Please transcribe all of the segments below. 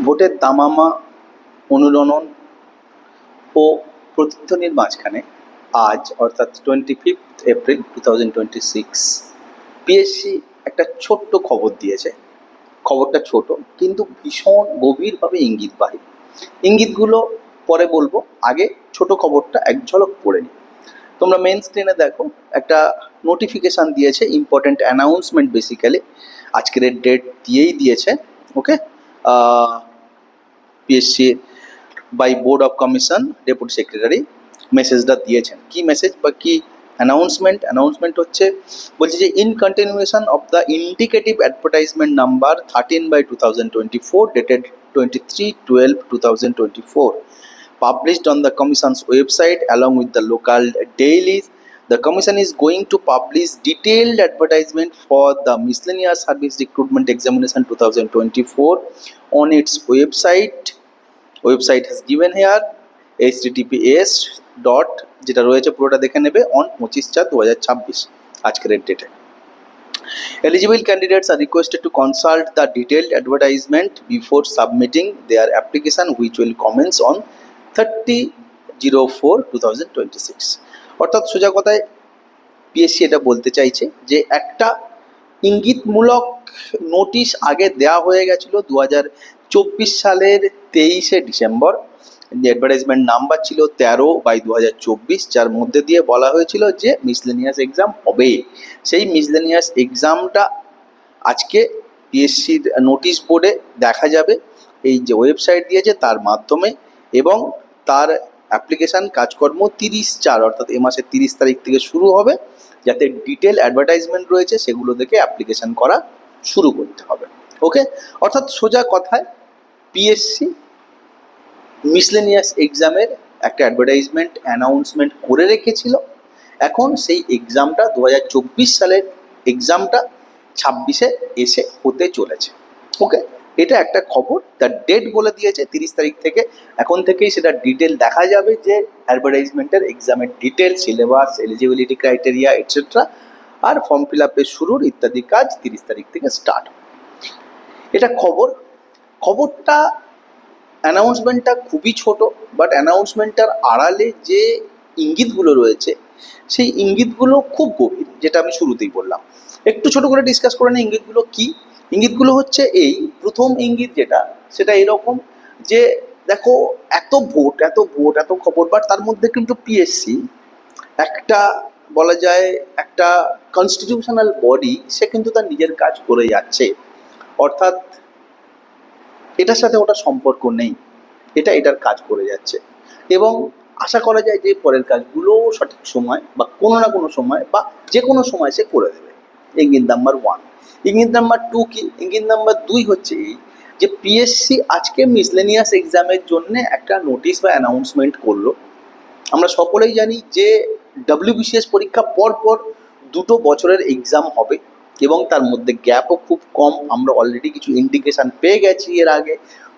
ভোটের দামামা, অনুরণন ও প্রতিধ্বনির মাঝখানে আজ অর্থাৎ 25 এপ্রিল 2026 পিএসসি একটা ছোট্ট খবর দিয়েছে। খবরটা ছোট কিন্তু ভীষণ গভীরভাবে ইঙ্গিতবাহী। ইঙ্গিতগুলো পরে বলবো, আগে ছোট খবরটা এক ঝলক পড়ে নিই। তোমরা মেন স্ক্রিনে দেখো, একটা নোটিফিকেশান দিয়েছে, ইম্পর্টেন্ট অ্যানাউন্সমেন্ট বেসিক্যালি আজকের ডেট দিয়েই দিয়েছে। Okay, PSC by board of commission deputy secretary মেসেজটা দিয়েছেন। কি মেসেজ বা কি অ্যানাউন্সমেন্ট হচ্ছে, বলছে যে in continuation of the indicative advertisement number 13/2024 dated 23/12/2024 published on the Commission's website along with the local dailies. The Commission is going to publish detailed advertisement for the Miscellaneous Service Recruitment Examination 2024 on its website. Website has given here https dot যেটা রয়েছে পুরোটা দেখে নেবে on 25/4/2026 আজকের ডেটে। Eligible candidates are requested to consult the detailed advertisement before submitting their application, which will commence on 30/04/2026। অর্থাৎ সোজা কথায় পিএসসি এটা বলতে চাইছে যে একটা ইঙ্গিতমূলক নোটিশ আগে দেওয়া হয়ে গেছিল 2024 সালের 23শে ডিসেম্বর। অ্যাডভার্টাইজমেন্ট নাম্বার ছিল 13/2024, যার মধ্যে দিয়ে বলা হয়েছিল যে মিসলেনিয়াস এক্সাম হবে। সেই মিসলেনিয়াস এক্সামটা আজকে পিএসসির নোটিশ বোর্ডে দেখা যাবে, এই যে ওয়েবসাইট দিয়েছে তার মাধ্যমে, এবং তার অ্যাপ্লিকেশান কাজকর্ম 30/4 অর্থাৎ এ মাসের 30 তারিখ থেকে শুরু হবে। যাতে ডিটেল অ্যাডভার্টাইজমেন্ট রয়েছে সেগুলো দেখে অ্যাপ্লিকেশান করা শুরু করতে হবে। ওকে, অর্থাৎ সোজা কথায় পিএসসি মিসলেনিয়াস এক্সামের একটা অ্যাডভার্টাইজমেন্ট অ্যানাউন্সমেন্ট করে রেখেছিল। এখন সেই এক্সামটা 2024 সালের এক্সামটা 26-এ এসে হতে চলেছে। ওকে, এটা একটা খবর, তার ডেট বলে দিয়েছে 30 তারিখ থেকে। এখন থেকেই সেটা ডিটেল দেখা যাবে যে অ্যাডভার্টাইজমেন্টের এক্সামের detail, syllabus, eligibility criteria etcetera, আর ফর্ম ফিল আপের শুরুর ইত্যাদি কাজ 30 তারিখ থেকে স্টার্ট। এটা খবরটা অ্যানাউন্সমেন্টটা খুবই ছোট, বাট অ্যানাউন্সমেন্টটার আড়ালে যে ইঙ্গিতগুলো রয়েছে সেই ইঙ্গিতগুলো খুব গভীর, যেটা আমি শুরুতেই বললাম। একটু ছোট করে ডিসকাস করে নিই ইঙ্গিতগুলো কি। ইঙ্গিতগুলো হচ্ছে এই, প্রথম ইঙ্গিত যেটা, সেটা এরকম যে দেখো এত ভোট এত খবর, বাট তার মধ্যে কিন্তু পিএসসি একটা বলা যায় একটা কনস্টিটিউশনাল বডি, সে কিন্তু তার নিজের কাজ করে যাচ্ছে। অর্থাৎ এটার সাথে ওটা সম্পর্ক নেই, এটার কাজ করে যাচ্ছে, এবং আশা করা যায় যে পরের কাজগুলো সঠিক সময় বা কোনো না কোনো সময় বা যে কোনো সময় সে করে দেবে। ইঙ্গিত নাম্বার 1। ইঙ্গিত নাম্বার 2 কি? ইঙ্গিত নাম্বার 2 হচ্ছে এই যে পিএসসি আজকে মিসলেনিয়াস এক্সামের জন্য একটা নোটিশ বা অ্যানাউন্সমেন্ট করলো। আমরা সকলেই জানি যে ডব্লিউবিসিএস পরীক্ষা পরপর 2 বছরের এক্সাম হবে, এবং তার মধ্যে গ্যাপও খুব কম। আমরা অলরেডি কিছু ইন্ডিকেশান পেয়ে গেছি এর আগে।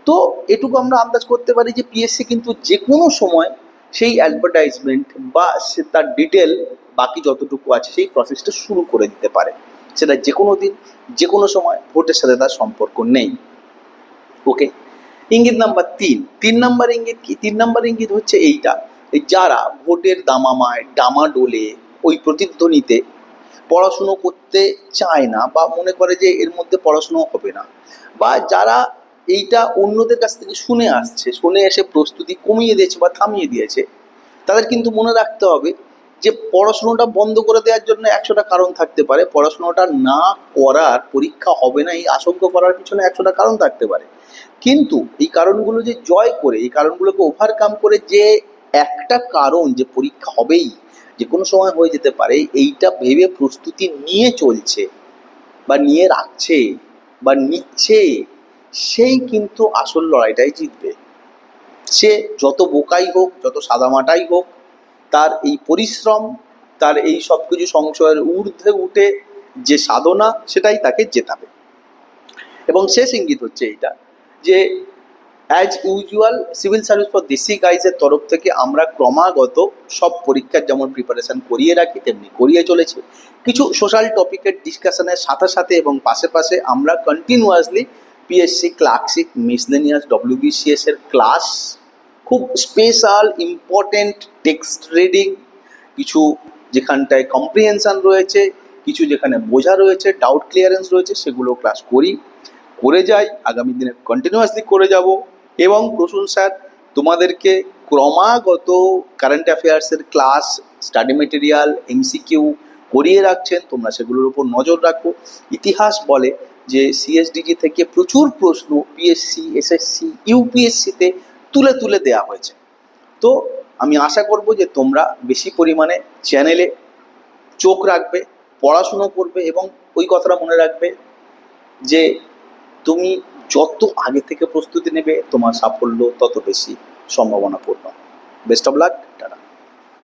তো এটুকু আমরা আন্দাজ করতে পারি যে পিএসসি কিন্তু যে কোনো সময় সেই অ্যাডভার্টাইজমেন্ট বা সে তার ডিটেল বাকি যতটুকু আছে সেই প্রসেসটা শুরু করে দিতে পারে। সেটা যে কোনো দিন, যে কোনো সময়, ভোটের সাথে তার সম্পর্ক নেই। ওকে, ইঙ্গিত নাম্বার 3 নাম্বার ইঙ্গিত কি? 3 নাম্বার ইঙ্গিত হচ্ছে এইটা, যারা ভোটের দামামায় ডামাডোলে ওই প্রতিধ্বনিতে পড়াশুনো করতে চায় না বা মনে করে যে এর মধ্যে পড়াশুনো হবে না, বা যারা এইটা অন্যদের কাছ থেকে শুনে এসে প্রস্তুতি কমিয়ে দিয়েছে বা থামিয়ে দিয়েছে, তাদের কিন্তু মনে রাখতে হবে যে পড়াশুনোটা বন্ধ করে দেওয়ার জন্য 100টা কারণ থাকতে পারে, পড়াশুনোটা না করার, পরীক্ষা হবে না এই আশঙ্কা করার পিছনে 100টা কারণ থাকতে পারে। কিন্তু এই কারণগুলো যে জয় করে, এই কারণগুলোকে ওভারকাম করে যে একটা কারণ যে পরীক্ষা হবেই, যে কোনো সময় হয়ে যেতে পারে, এইটা ভেবে প্রস্তুতি নিয়ে চলছে বা নিয়ে রাখছে বা নিচ্ছে, সেই কিন্তু আসল লড়াইটাই জিতবে। সে যত বোকাই হোক, যত সাদামাটাই হোক, তার এই পরিশ্রম, তার এই সব কিছু সংশয়ের ঊর্ধ্বে উঠে যে সাধনা, সেটাই তাকে জেতাবে। এবং শেষ ইঙ্গিত হচ্ছে এইটা যে as usual civil service for দেশি গাইজের তরফ থেকে আমরা ক্রমাগত সব পরীক্ষার যেমন প্রিপারেশান করিয়ে রাখি তেমনি করিয়ে চলেছি। কিছু সোশ্যাল টপিকের ডিসকাশনের সাথে সাথে এবং পাশে আমরা continuously PSC clerkship miscellaneous WBCS এর ক্লাস, খুব স্পেশাল ইম্পর্টেন্ট টেক্সট রিডিং, কিছু যেখানটায় কম্প্রিহেনশন রয়েছে, কিছু যেখানে বোঝা রয়েছে, ডাউট ক্লিয়ারেন্স রয়েছে, সেগুলো ক্লাস করে যাই, আগামী দিনে কন্টিনিউয়াসলি করে যাব। এবং প্রসূন স্যার তোমাদেরকে ক্রমাগত কারেন্ট অ্যাফেয়ার্সের ক্লাস, স্টাডি মেটেরিয়াল, এমসিকিউ করিয়ে রাখছেন, তোমরা সেগুলোর উপর নজর রাখো। ইতিহাস বলে যে সিএসডিজি থেকে প্রচুর প্রশ্ন পিএসসি, এসএসসি, ইউপিএসসিতে তুলে তুলে দেওয়া হয়েছে। তো আমি আশা করব যে তোমরা বেশি পরিমাণে চ্যানেলে চোখ রাখবে, পড়াশুনো করবে এবং ওই কথাটা মনে রাখবে যে তুমি যত আগে থেকে প্রস্তুতি নেবে তোমার সাফল্য তত বেশি সম্ভাবনাপূর্ণ। Best of luck, tata.